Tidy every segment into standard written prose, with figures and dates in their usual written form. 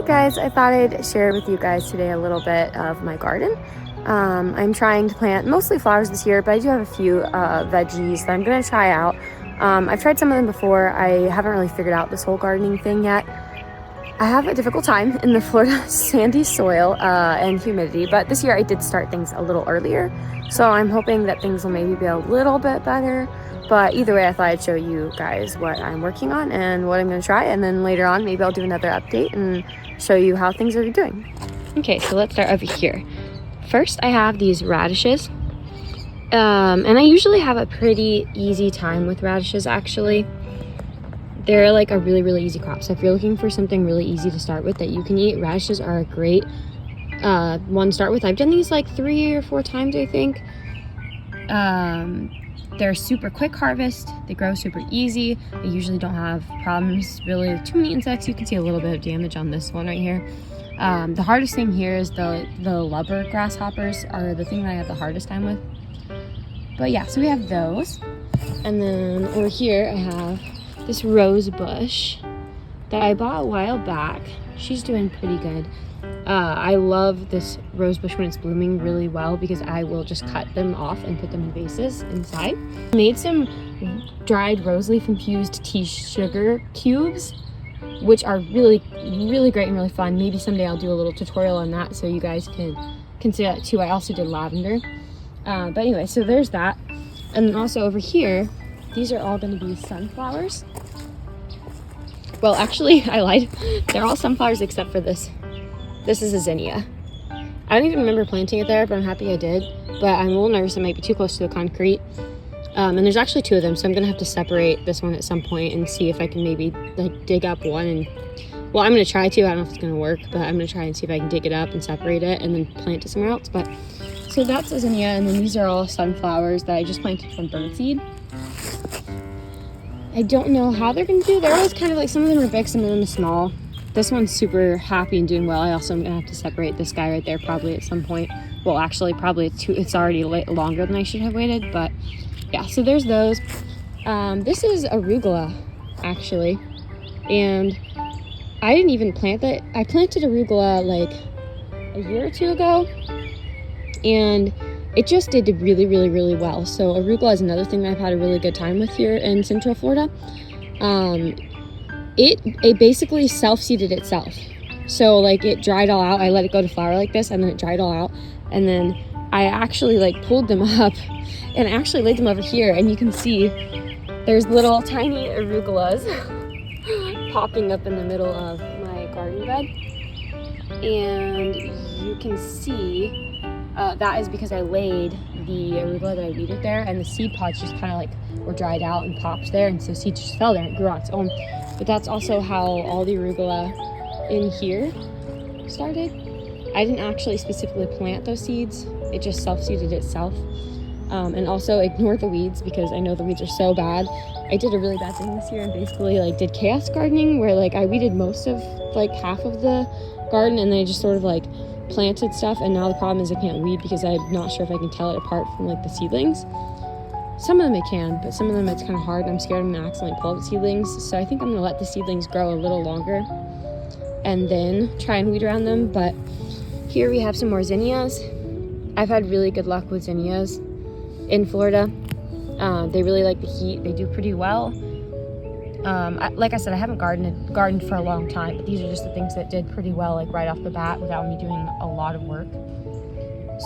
Hey guys, I thought I'd share with you guys today a little bit of my garden. I'm trying to plant mostly flowers this year, but I do have a few veggies that I'm going to try out. I've tried some of them before. I haven't really figured out this whole gardening thing yet. I have a difficult time in the Florida sandy soil and humidity, but this year I did start things a little earlier, so I'm hoping that things will maybe be a little bit better. But either way, I thought I'd show you guys what I'm working on and what I'm going to try, and then later on maybe I'll do another update and show you how things are doing. Okay, so let's start over here. First, I have these radishes, and I usually have a pretty easy time with radishes actually. They're like a really easy crop, so if you're looking for something really easy to start with that you can eat, radishes are a great one to start with. I've done these like 3 or 4 times, I think. They're super quick harvest, they grow super easy, they usually don't have problems really with too many insects. You can see a little bit of damage on this one right here. The hardest thing here is the lubber grasshoppers are the thing that I have the hardest time with. But yeah, so we have those. And then over here I have this rose bush that I bought a while back. She's doing pretty good. I love this rose bush when it's blooming really well because I will just cut them off and put them in vases inside. Made some dried rose leaf infused tea sugar cubes, which are really great and really fun. Maybe someday I'll do a little tutorial on that so you guys can see that too. I also did lavender. But anyway, so there's that. And then also over here, these are all going to be sunflowers. Well, actually, I lied. They're all sunflowers except for this. This is a zinnia. I don't even remember planting it there, but I'm happy I did. But I'm a little nervous it might be too close to the concrete. And there's actually 2 of them, so I'm gonna have to separate this one at some point and see if I can maybe like dig up one and, well, I'm gonna try to. I don't know if it's gonna work, but I'm gonna try and see if I can dig it up and separate it and then plant it somewhere else. But so that's a zinnia, and then these are all sunflowers that I just planted from birdseed. I don't know how they're gonna do. They're always kind of like, some of them are big, some of them are small. This one's super happy and doing well. I also am gonna have to separate this guy right there probably at some point. Well, actually, probably it's already longer than I should have waited, but yeah, so there's those. This is arugula, actually, and I didn't even plant that. I planted arugula like a year or 2 ago, and it just did really well. So arugula is another thing that I've had a really good time with here in Central Florida. It basically self-seeded itself. So like it dried all out. I let it go to flower like this, and then it dried all out. And then I actually like pulled them up and actually laid them over here, and you can see there's little tiny arugulas popping up in the middle of my garden bed. And you can see that is because I laid the arugula that I weeded there, and the seed pods just kind of like were dried out and popped there, and so seeds just fell there and grew on its own. But that's also how all the arugula in here started. I didn't actually specifically plant those seeds, it just self-seeded itself. And also ignore the weeds because I know the weeds are so bad. I did a really bad thing this year and basically like did chaos gardening where like I weeded most of like half of the garden, and then I just sort of like planted stuff, and now the problem is I can't weed because I'm not sure if I can tell it apart from like the seedlings. Some of them I can, but some of them it's kind of hard. I'm scared I'm gonna accidentally pull up the seedlings, so I think I'm gonna let the seedlings grow a little longer and then try and weed around them. But here we have some more zinnias. I've had really good luck with zinnias in Florida. They really like the heat. They do pretty well. Like I said, I haven't gardened for a long time, but these are just the things that did pretty well like right off the bat without me doing a lot of work.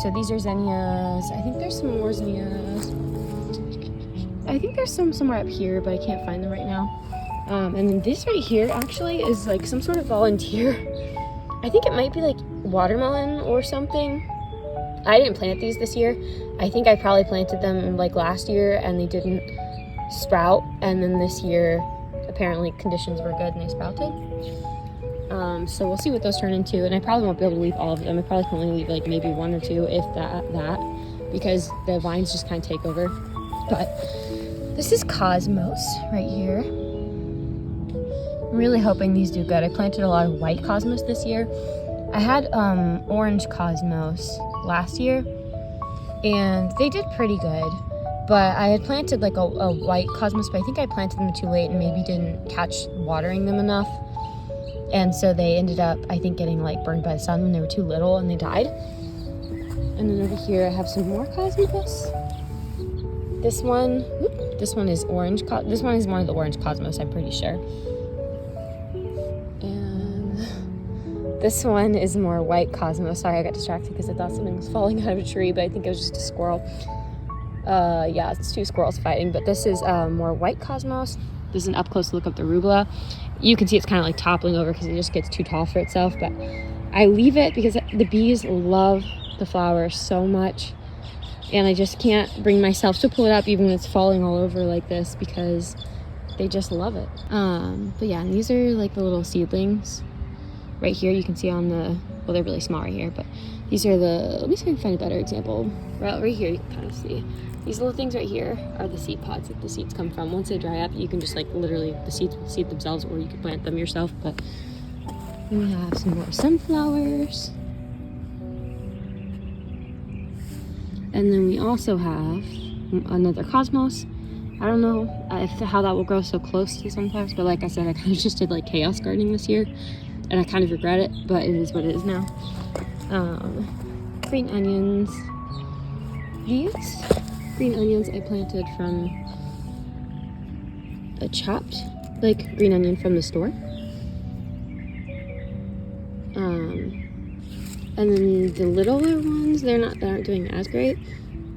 So these are zinnias. I think there's some more zinnias. I think there's some somewhere up here, but I can't find them right now. And then this right here actually is like some sort of volunteer. I think it might be like watermelon or something. I didn't plant these this year. I think I probably planted them like last year and they didn't sprout. And then this year, apparently conditions were good and they sprouted. So we'll see what those turn into. And I probably won't be able to leave all of them. I probably can only leave like maybe 1 or 2, if that, because the vines just kind of take over. But this is cosmos right here. I'm really hoping these do good. I planted a lot of white cosmos this year. I had orange cosmos last year, and they did pretty good. But I had planted like a white cosmos, but I think I planted them too late and maybe didn't catch watering them enough. And so they ended up, I think, getting like burned by the sun when they were too little and they died. And then over here I have some more cosmos. This one is orange. This one is one of the orange cosmos, I'm pretty sure. And this one is more white cosmos. Sorry, I got distracted because I thought something was falling out of a tree, but I think it was just a squirrel. Yeah, it's two squirrels fighting, but this is more white cosmos. This is an up close look of the arugula. You can see it's kind of like toppling over because it just gets too tall for itself, but I leave it because the bees love the flower so much, and I just can't bring myself to pull it up even when it's falling all over like this because they just love it. But yeah, and these are like the little seedlings right here. You can see on the, well, they're really small right here, but these are the, let me see if I can find a better example. Right here you can kind of see these little things right here are the seed pods that the seeds come from. Once they dry up, you can just like literally, the seeds will seed themselves, or you can plant them yourself. But then we have some more sunflowers. And then we also have another cosmos. I don't know how that will grow so close to sunflowers, but like I said, I kind of just did like chaos gardening this year, and I kind of regret it, but it is what it is now. Green onions. These green onions I planted from a chopped, like, green onion from the store. And then the littler ones, they aren't doing as great.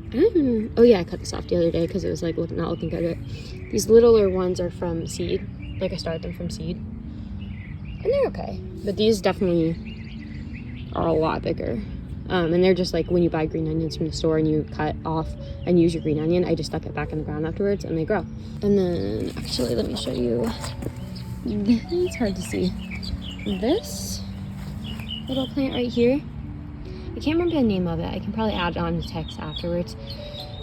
I don't even, oh yeah, I cut this off the other day because it was like not looking good. But these littler ones are from seed. Like I started them from seed. And they're okay. But these definitely are a lot bigger. And they're just like when you buy green onions from the store and you cut off and use your green onion, I just stuck it back in the ground afterwards and they grow. And then actually, let me show you. It's hard to see. This little plant right here. I can't remember the name of it. I can probably add it on the text afterwards.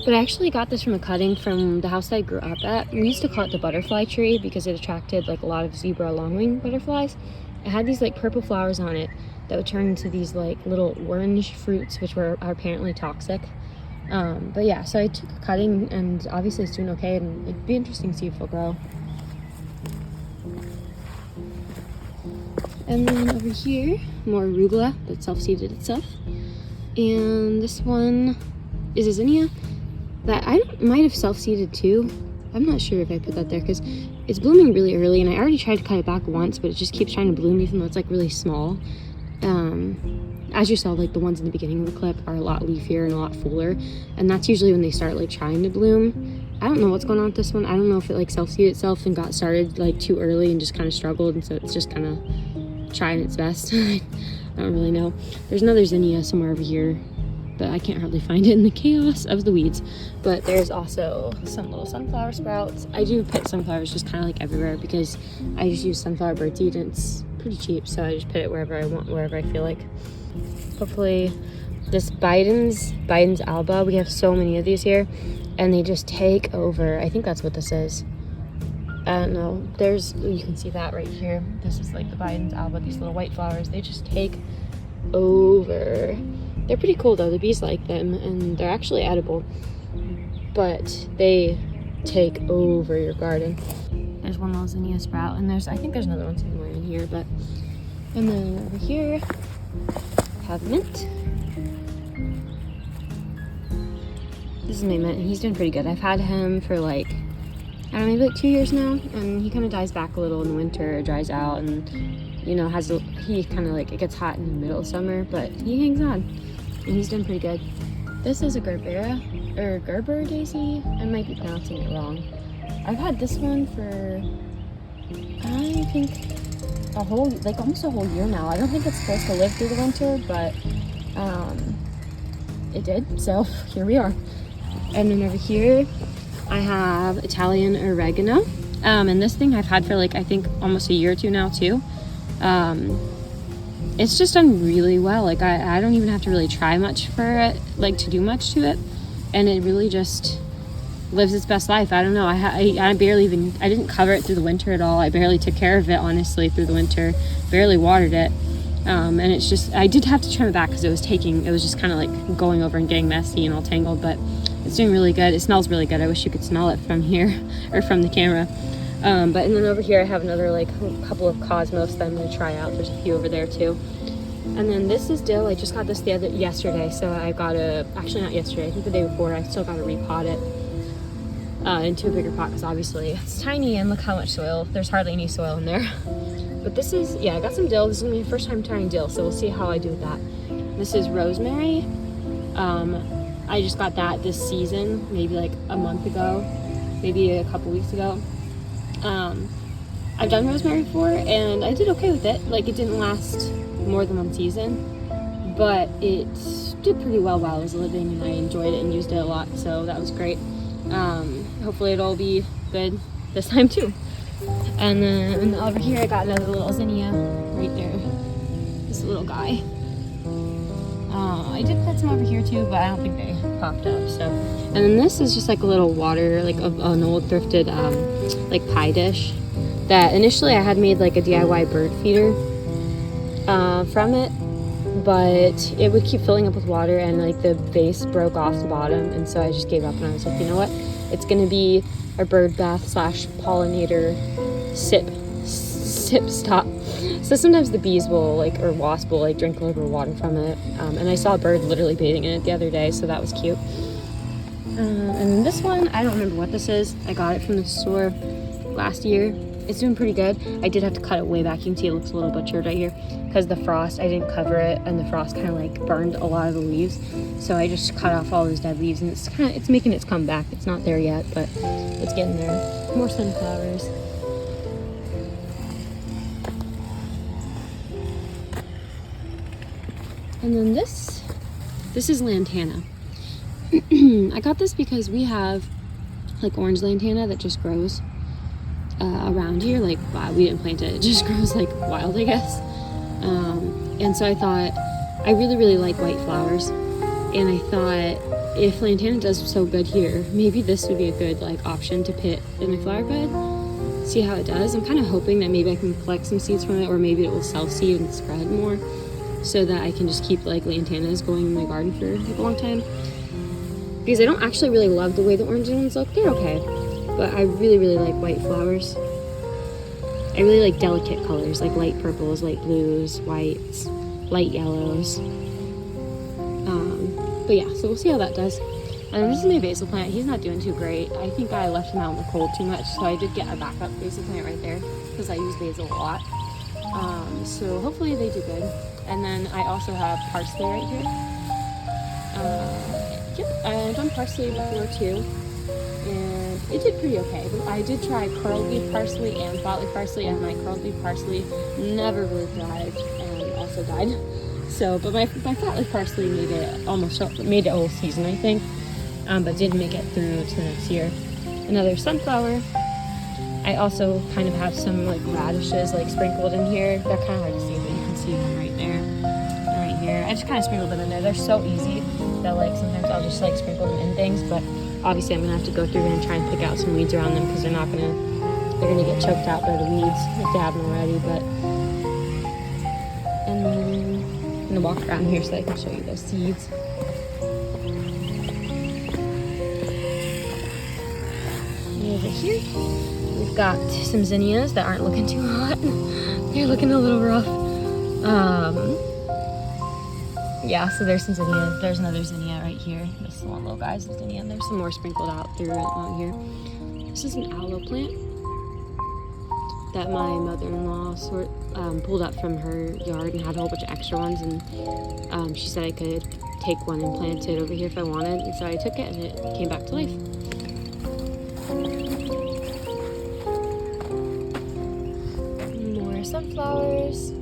But I actually got this from a cutting from the house that I grew up at. We used to call it the butterfly tree because it attracted like a lot of zebra longwing butterflies. It had these like purple flowers on it that would turn into these like little orange fruits, which are apparently toxic. But yeah, so I took a cutting and obviously it's doing okay, and it'd be interesting to see if it'll grow. And then over here, more arugula that self-seeded itself. And this one is a zinnia that I might have self-seeded too. I'm not sure if I put that there because it's blooming really early, and I already tried to cut it back once, but it just keeps trying to bloom even though it's like really small. As you saw, like the ones in the beginning of the clip are a lot leafier and a lot fuller, and that's usually when they start like trying to bloom. I don't know what's going on with this one. I don't know if it like self-seeded itself and got started like too early and just kind of struggled, and so it's just kind of trying its best. I don't really know. There's another zinnia somewhere over here, but I can't hardly find it in the chaos of the weeds. But there's also some little sunflower sprouts. I do pit sunflowers just kind of like everywhere because I just use sunflower birdseed and it's pretty cheap, so I just pit it wherever I want, wherever I feel like. Hopefully this Biden's alba, we have so many of these here and they just take over. I think that's what this is. I don't know. You can see that right here. This is like the Biden's alba, these little white flowers. They just take over. They're pretty cool though. The bees like them and they're actually edible, but they take over your garden. There's one little zinnia sprout, and I think there's another one somewhere in here, but, and then over here have mint. This is my mint, and he's doing pretty good. I've had him for like, I don't know, maybe like 2 years now, and he kind of dies back a little in the winter, dries out, and you know, he kind of like, it gets hot in the middle of summer, but he hangs on, and he's doing pretty good. This is a Gerber daisy. I might be pronouncing it wrong. I've had this one for, I think, almost a whole year now. I don't think it's supposed to live through the winter, but it did, so here we are. And then over here, I have Italian oregano. And this thing I've had for like, I think almost a year or two now too. It's just done really well. Like I don't even have to really try much for it, like to do much to it. And it really just lives its best life. I don't know. I didn't cover it through the winter at all. I barely took care of it, honestly, through the winter. Barely watered it. And it's just, I did have to trim it back because it was just kind of like going over and getting messy and all tangled, but it's doing really good. It smells really good. I wish you could smell it from here or from the camera. But and then over here I have another like couple of cosmos that I'm gonna try out. There's a few over there too. And then this is dill. I just got this yesterday, so I gotta, actually not yesterday, I think the day before. I still gotta repot it into a bigger pot because obviously it's tiny, and look how much soil. There's hardly any soil in there. But this is, yeah, I got some dill. This is gonna be my first time trying dill, so we'll see how I do with that. This is rosemary. I just got that this season, maybe like a month ago, maybe a couple weeks ago. I've done rosemary before and I did okay with it. Like, it didn't last more than one season, but it did pretty well while I was living, and I enjoyed it and used it a lot, so that was great. Hopefully it'll be good this time too. And then over here I got another little zinnia right there, this little guy. I did put some over here too, but I don't think they popped up. So, and then this is just like a little water, like an old thrifted like pie dish that initially I had made like a DIY bird feeder from it, but it would keep filling up with water and like the vase broke off the bottom, and so I just gave up and I was like, you know what, it's gonna be a bird bath / pollinator sip stop. So sometimes the bees will like, or wasp will like drink a little bit of water from it, and I saw a bird literally bathing in it the other day, so that was cute. And this one, I don't remember what this is. I got it from the store last year. It's doing pretty good. I did have to cut it way back. You can see it looks a little butchered right here because the frost, I didn't cover it, and the frost kind of like burned a lot of the leaves. So I just cut off all those dead leaves, and it's making its comeback. It's not there yet, but it's getting there. More sunflowers. And then this is lantana. I got this because we have like orange lantana that just grows around here. Like, wow, we didn't plant it. It just grows like wild, I guess. And so I thought, I really like white flowers. And I thought, if lantana does so good here, maybe this would be a good like option to put in my flower bed. See how it does. I'm kind of hoping that maybe I can collect some seeds from it, or maybe it will self-seed and spread more, so that I can just keep like lantanas going in my garden for like a long time. Because I don't actually really love the way the orange ones look. They're okay, but I really like white flowers. I really like delicate colors, like light purples, light blues, whites, light yellows. But yeah, so we'll see how that does. And this is my basil plant. He's not doing too great. I think I left him out in the cold too much, so I did get a backup basil plant right there because I use basil a lot. So hopefully they do good. And then I also have parsley right here. Yep, I've done parsley before too, and it did pretty okay. I did try curled leaf parsley and flat leaf parsley, and my curled leaf parsley never really thrived and also died. So, but my flat leaf parsley made it a whole season, I think, but didn't make it through to the next year. Another sunflower. I also kind of have some like radishes like sprinkled in here. They're kind of hard to see, but you can see them right there and right here. I just kind of sprinkled them in there. They're so easy that like sometimes I'll just like sprinkle them in things, but obviously I'm gonna have to go through and try and pick out some weeds around them because they're gonna get choked out by the weeds if they haven't already. But and then I'm gonna walk around here so I can show you those seeds. And over here we've got some zinnias that aren't looking too hot. They're looking a little rough. Yeah, so there's some zinnias. There's another zinnia right here. This one little guy's a zinnia, and there's some more sprinkled out through it out here. This is an aloe plant that my mother-in-law pulled up from her yard and had a whole bunch of extra ones, and she said I could take one and plant it over here if I wanted, and so I took it and it came back to life. More sunflowers.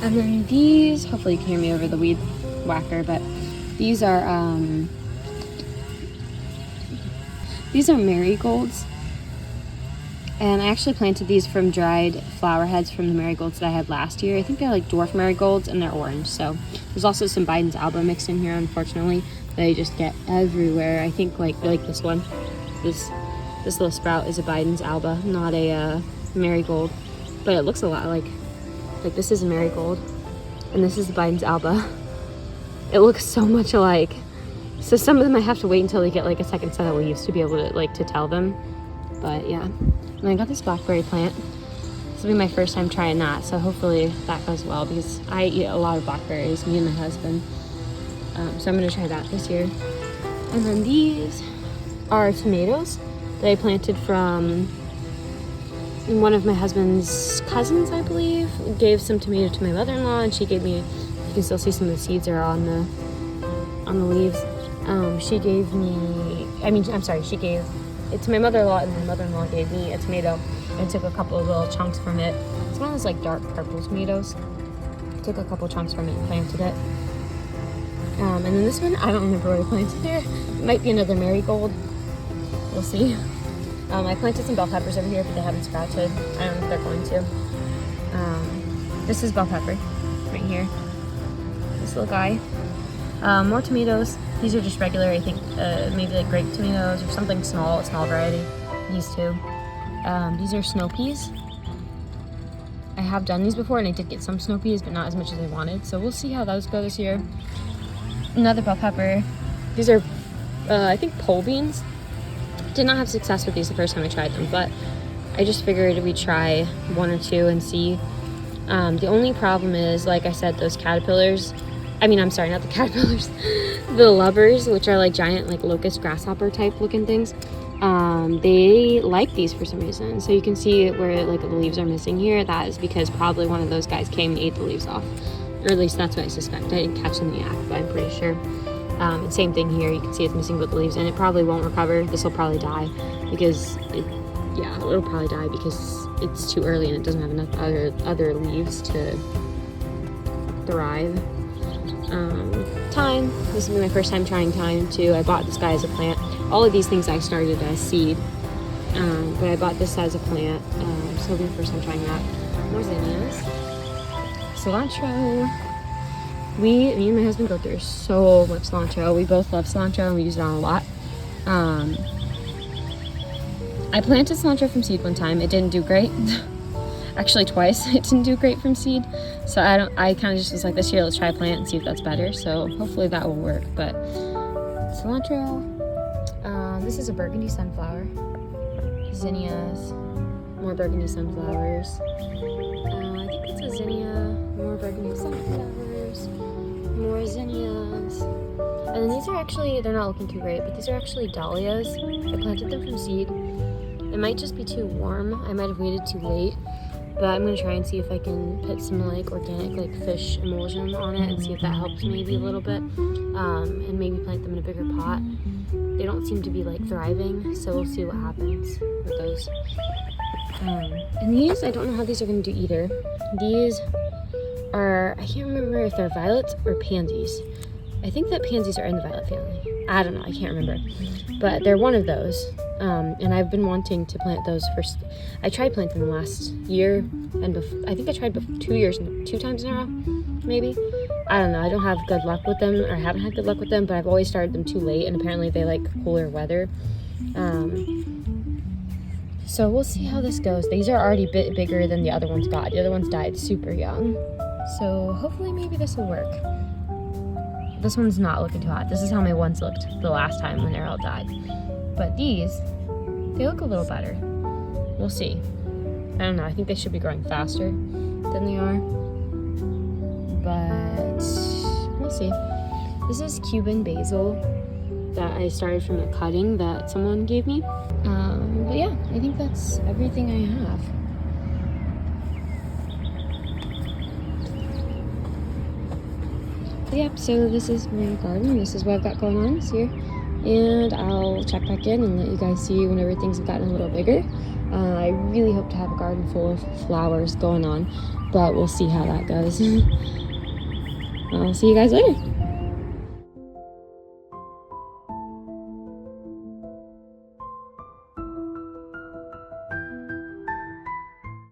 And then these, hopefully you can hear me over the weed whacker, but these are marigolds. And I actually planted these from dried flower heads from the marigolds that I had last year. I think they're like dwarf marigolds and they're orange. So there's also some Biden's alba mixed in here, unfortunately. They just get everywhere. I think like this one, this little sprout is a Biden's alba, not a marigold, but it looks a lot like this is a marigold and this is Biden's alba. It looks so much alike. So some of them I have to wait until they get like a second set of leaves to be able to like to tell them. But yeah, and I got this blackberry plant. This will be my first time trying that, so hopefully that goes well because I eat a lot of blackberries, me and my husband. So I'm gonna try that this year. And then these are tomatoes that I planted from one of my husband's cousins, I believe. Gave some tomato to my mother-in-law, and she gave me, you can still see some of the seeds are on the leaves. She gave me, she gave it to my mother-in-law, and my mother-in-law gave me a tomato and took a couple of little chunks from it. It's one of those like dark purple tomatoes. Took a couple chunks from it and planted it. And then this one, I don't remember what I planted there. It might be another marigold. We'll see. I planted some bell peppers over here, but they haven't sprouted. I don't know if they're going to. This is bell pepper right here. This little guy. More tomatoes. These are just regular, I think, maybe like grape tomatoes or something small, a small variety. These two. These are snow peas. I have done these before and I did get some snow peas, but not as much as I wanted. So we'll see how those go this year. Another bell pepper. These are, I think, pole beans. Did not have success with these the first time I tried them, but I just figured we'd try one or two and see. The only problem is, like I said, those caterpillars. Not the caterpillars. The lubbers, which are like giant, like locust grasshopper type looking things. They like these for some reason. So you can see where like the leaves are missing here. That is because probably one of those guys came and ate the leaves off. Or at least that's what I suspect. I didn't catch in the act, but I'm pretty sure. And same thing here. You can see it's missing both the leaves, and it probably won't recover. This will probably die because it'll probably die because it's too early and it doesn't have enough other leaves to thrive. Thyme. This will be my first time trying thyme too. I bought this guy as a plant. All of these things I started as seed, but I bought this as a plant. So it'll be the first time trying that. More zinnias. Cilantro. Me and my husband go through so much cilantro. We both love cilantro and we use it on a lot. I planted cilantro from seed one time. It didn't do great. Actually twice it didn't do great from seed. So I kind of just was like, this year let's try a plant and see if that's better. So hopefully that will work. But cilantro. This is a burgundy sunflower. Zinnias. More burgundy sunflowers. I think it's a zinnia. More burgundy sunflowers. More zinnias. And then these are actually, they're not looking too great, but these are actually dahlias. I planted them from seed. It might just be too warm. I might have waited too late. But I'm going to try and see if I can put some like organic like fish emulsion on it and see if that helps maybe a little bit. And maybe plant them in a bigger pot. They don't seem to be like thriving, so we'll see what happens with those. And these, I don't know how these are going to do either. These are, I can't remember if they're violets or pansies. I think that pansies are in the violet family. I don't know, I can't remember. But they're one of those. And I've been wanting to plant those first. I tried planting them last year, and I think I tried 2 times in a row, maybe. I don't know, I don't have good luck with them, or I haven't had good luck with them, but I've always started them too late, and apparently they like cooler weather. So we'll see how this goes. These are already a bit bigger than the other ones got. The other ones died super young. So hopefully maybe this will work. This one's not looking too hot. This is how my ones looked the last time when they all died. But these, they look a little better. We'll see. I don't know, I think they should be growing faster than they are. But we'll see. This is Cuban basil that I started from a cutting that someone gave me. But yeah, I think that's everything I have. Yep, so this is my garden. This is what I've got going on this year. And I'll check back in and let you guys see whenever things have gotten a little bigger. I really hope to have a garden full of flowers going on, but we'll see how that goes. I'll see you guys later.